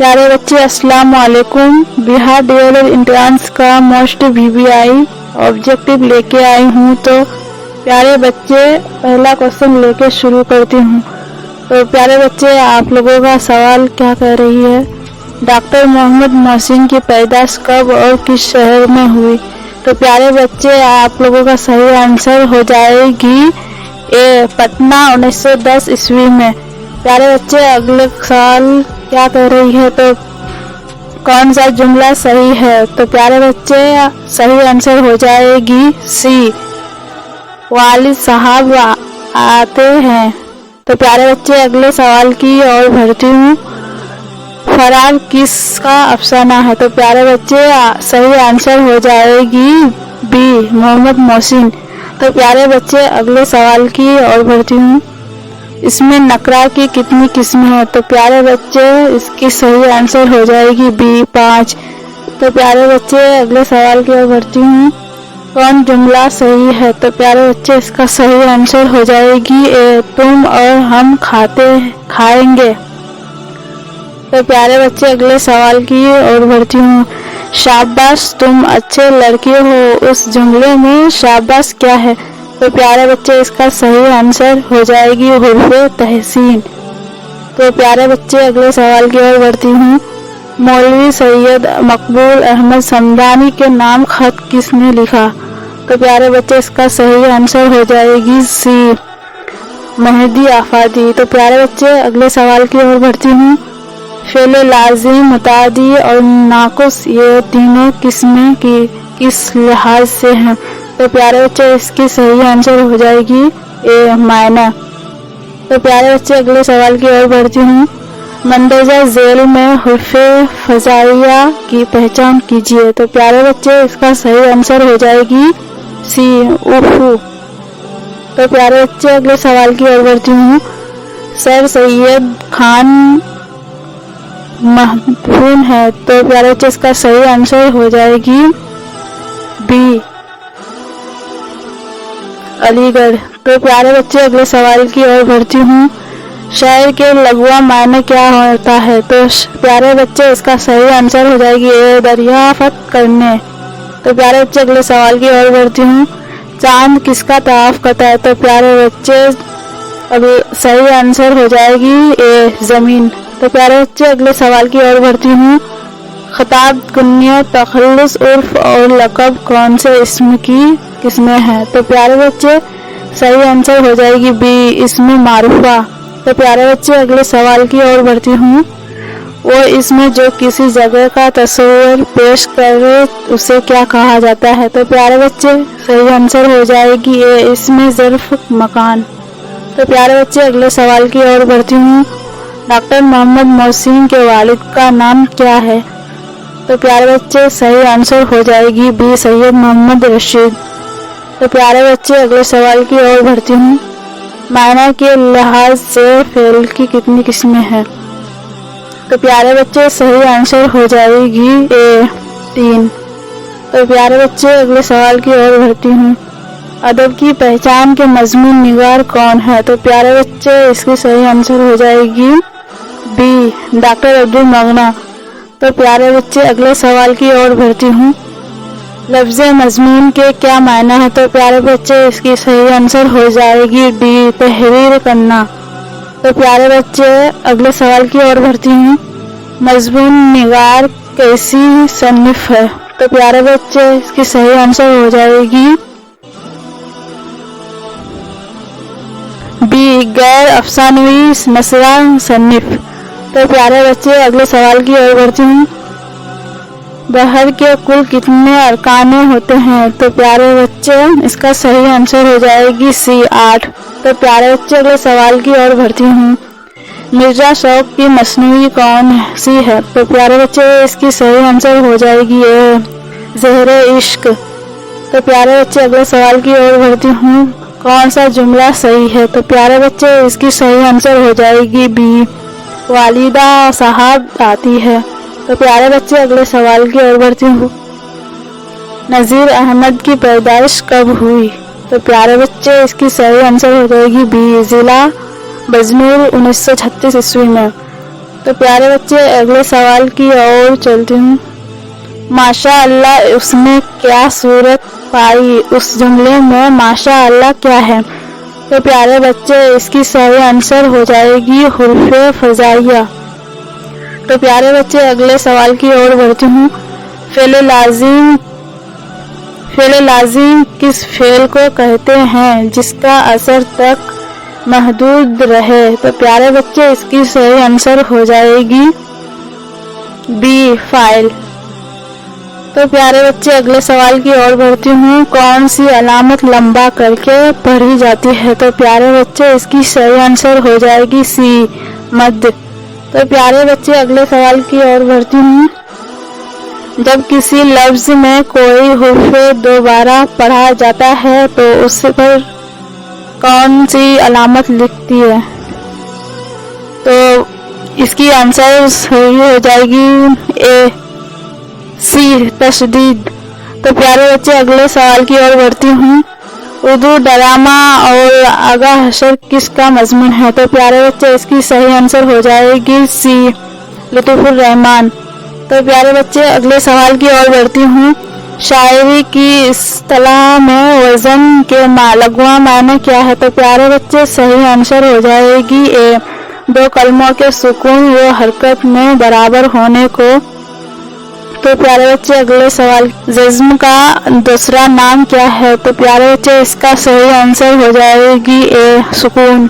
प्यारे बच्चे अस्सलाम वालेकुम। बिहार डीएलएड एंट्रेंस का मोस्ट वीवीआई ऑब्जेक्टिव लेके आई हूँ। तो प्यारे बच्चे पहला क्वेश्चन लेके शुरू करती हूँ। तो प्यारे बच्चे आप लोगों का सवाल क्या कह रही है, डॉक्टर मोहम्मद मोहसिन की पैदाइश कब और किस शहर में हुई। तो प्यारे बच्चे आप लोगों का सही आंसर हो जाएगी ए पटना 1910 ईस्वी में। प्यारे बच्चे अगले सवाल क्या कह रही है, तो कौन सा जुमला सही है। तो प्यारे बच्चे सही आंसर हो जाएगी सी, वालिद साहब आते हैं। तो प्यारे बच्चे अगले सवाल की ओर बढ़ती हूँ। फरार किसका अफसाना है। तो प्यारे बच्चे सही आंसर हो जाएगी बी, मोहम्मद मोहसिन। तो प्यारे बच्चे अगले सवाल की ओर बढ़ती हूँ। इसमें नकरा की कितनी किस्में हैं। तो प्यारे बच्चे इसकी सही आंसर हो जाएगी बी, 5। तो प्यारे बच्चे अगले सवाल की ओर बढ़ती हूँ। कौन जुमला सही है। तो प्यारे बच्चे इसका सही आंसर हो जाएगी ए, तुम और हम खाएंगे। तो प्यारे बच्चे अगले सवाल की ओर बढ़ती हूँ। शाबाश तुम अच्छे लड़के हो, उस जुमले में शाबाश क्या है। तो प्यारे बच्चे इसका सही आंसर हो जाएगी हुर्फे तहसीन। तो प्यारे बच्चे अगले सवाल की ओर बढ़ती हूँ। मौलवी सैयद मकबूल अहमद समदानी के नाम खत किसने लिखा। तो प्यारे बच्चे इसका सही आंसर हो जाएगी सी, मेहदी आफादी। तो प्यारे बच्चे अगले सवाल की ओर बढ़ती हूँ। फेले लाजिम, मुतादी और नाकुस ये तीनों किस्में की किस लिहाज से हैं। तो प्यारे बच्चे इसकी सही आंसर हो जाएगी ए, मायना। तो प्यारे बच्चे अगले सवाल की ओर बढ़ती हूँ। मंदरजा जेल में हुर्फे फजाइया की पहचान कीजिए। तो प्यारे बच्चे इसका सही आंसर हो जाएगी सी, उफू। तो प्यारे बच्चे अगले सवाल की ओर बढ़ती हूँ। सर सैयद खान महफून है। तो प्यारे बच्चे इसका सही आंसर हो जाएगी बी, अलीगढ़। तो प्यारे बच्चे अगले सवाल की ओर बढ़ती हूँ। शायर के लघुआ मायने क्या होता है। तो प्यारे बच्चे इसका सही आंसर हो जाएगी ए, दरियाफ्त करने। तो प्यारे बच्चे अगले सवाल की ओर बढ़ती हूँ। चांद किसका तवाफ करता है। तो प्यारे बच्चे अगले सही आंसर हो जाएगी ए, जमीन। तो प्यारे बच्चे अगले सवाल की ओर बढ़ती हूँ। खिताब, कुन्नियत, तखल्लुस, उर्फ और लक़ब कौन से इस्म की किस्में हैं। तो प्यारे बच्चे सही आंसर हो जाएगी बी, इसमें मारूफा। तो प्यारे बच्चे अगले सवाल की ओर बढ़ती हूँ। वो इसमें जो किसी जगह का तस्वीर पेश करे उसे क्या कहा जाता है। तो प्यारे बच्चे सही आंसर हो जाएगी ए, इसमें ज़र्फ मकान। तो प्यारे बच्चे अगले सवाल की ओर बढ़ती हूँ। डॉक्टर मोहम्मद मोहसिन के वालिद का नाम क्या है। तो प्यारे बच्चे सही आंसर हो जाएगी बी, सैयद मोहम्मद रशीद। तो प्यारे बच्चे अगले सवाल की ओर बढ़ती हूँ। मायना के लिहाज से फेल की कितनी किस्में हैं। तो प्यारे बच्चे सही आंसर हो जाएगी ए, 3। तो प्यारे बच्चे अगले सवाल की ओर बढ़ती हूँ। अदब की पहचान के मजमून निगार कौन है। तो प्यारे बच्चे इसकी सही आंसर हो जाएगी बी, डॉक्टर अब्दुल मगना। तो प्यारे बच्चे अगले सवाल की ओर बढ़ती हूँ। लफ्ज़ मजमून के क्या मायना है। तो प्यारे बच्चे इसकी सही आंसर हो जाएगी डी, तहरीर करना। तो प्यारे बच्चे अगले सवाल की ओर बढ़ती हूँ। मजमून निगार कैसी सन्निफ है। तो प्यारे बच्चे इसकी सही आंसर हो जाएगी बी, गैर अफसानवी नसरा सन्निफ। तो प्यारे बच्चे अगले सवाल की ओर बढ़ती हूँ। बहर के कुल कितने अरकाने होते हैं। तो प्यारे बच्चे इसका सही आंसर हो जाएगी सी, 8। तो प्यारे बच्चे अगले सवाल की ओर बढ़ती हूँ। मिर्जा शौक की मसनूई कौन सी है। तो प्यारे बच्चे इसकी सही आंसर हो जाएगी ए, ज़हरे इश्क। तो प्यारे बच्चे अगले सवाल की ओर बढ़ती हूँ। कौन सा जुमला सही है। तो प्यारे बच्चे इसकी सही आंसर हो जाएगी बी, वालिदा साहब आती है। तो प्यारे बच्चे अगले सवाल की ओर बढ़ती हूँ। नज़ीर अहमद की पैदाइश कब हुई। तो प्यारे बच्चे इसकी सही आंसर हो जाएगी बी, जिला बजनूर 1936 ईस्वी में। تو پیارے بچے اگلے سوال کی اور چلتی ہوں۔ ماشاء اللہ اس نے کیا صورت پائی، اس جملے میں ماشاء اللہ کیا ہے؟ تو پیارے بچے اس کی صحیح آنسر ہو جائے گی حروف فزائیہ۔ تو پیارے بچے اگلے سوال کی اور بڑھتی ہوں۔ فعل لازم کس فعل کو کہتے ہیں جس کا اثر تک محدود رہے؟ تو پیارے بچے اس کی صحیح آنسر ہو جائے گی بی فاعل۔ تو پیارے بچے اگلے سوال کی اور بڑھتی ہوں۔ کون سی علامت لمبا کر کے پڑھی جاتی ہے؟ تو پیارے بچے اس کی صحیح آنسر ہو جائے گی سی مد۔ تو پیارے بچے اگلے سوال کی اور بڑھتی ہوں۔ جب کسی لفظ میں کوئی حرف دوبارہ پڑھا جاتا ہے تو اس پر کون سی علامت لکھتی ہے؟ تو اس کی آنسر صحیح ہو جائے گی اے سی تشدید۔ تو پیارے بچے اگلے سوال کی اور بڑھتی ہوں۔ اردو ڈرامہ اور آگاہ حشر کس کا مضمون ہے؟ تو پیارے بچے اس کی صحیح آنسر ہو جائے گی سی لطف الرحمان۔ تو پیارے بچے اگلے سوال کی اور بڑھتی ہوں۔ شاعری کی اصطلاح میں وزن کے لغوی معنی کیا ہے؟ تو پیارے بچے صحیح آنسر ہو جائے گی اے دو کلموں کے سکون و حرکت میں برابر ہونے کو۔ تو پیارے بچے اگلے سوال، جزم کا دوسرا نام کیا ہے؟ تو پیارے بچے اس کا صحیح آنسر ہو جائے گی اے سکون۔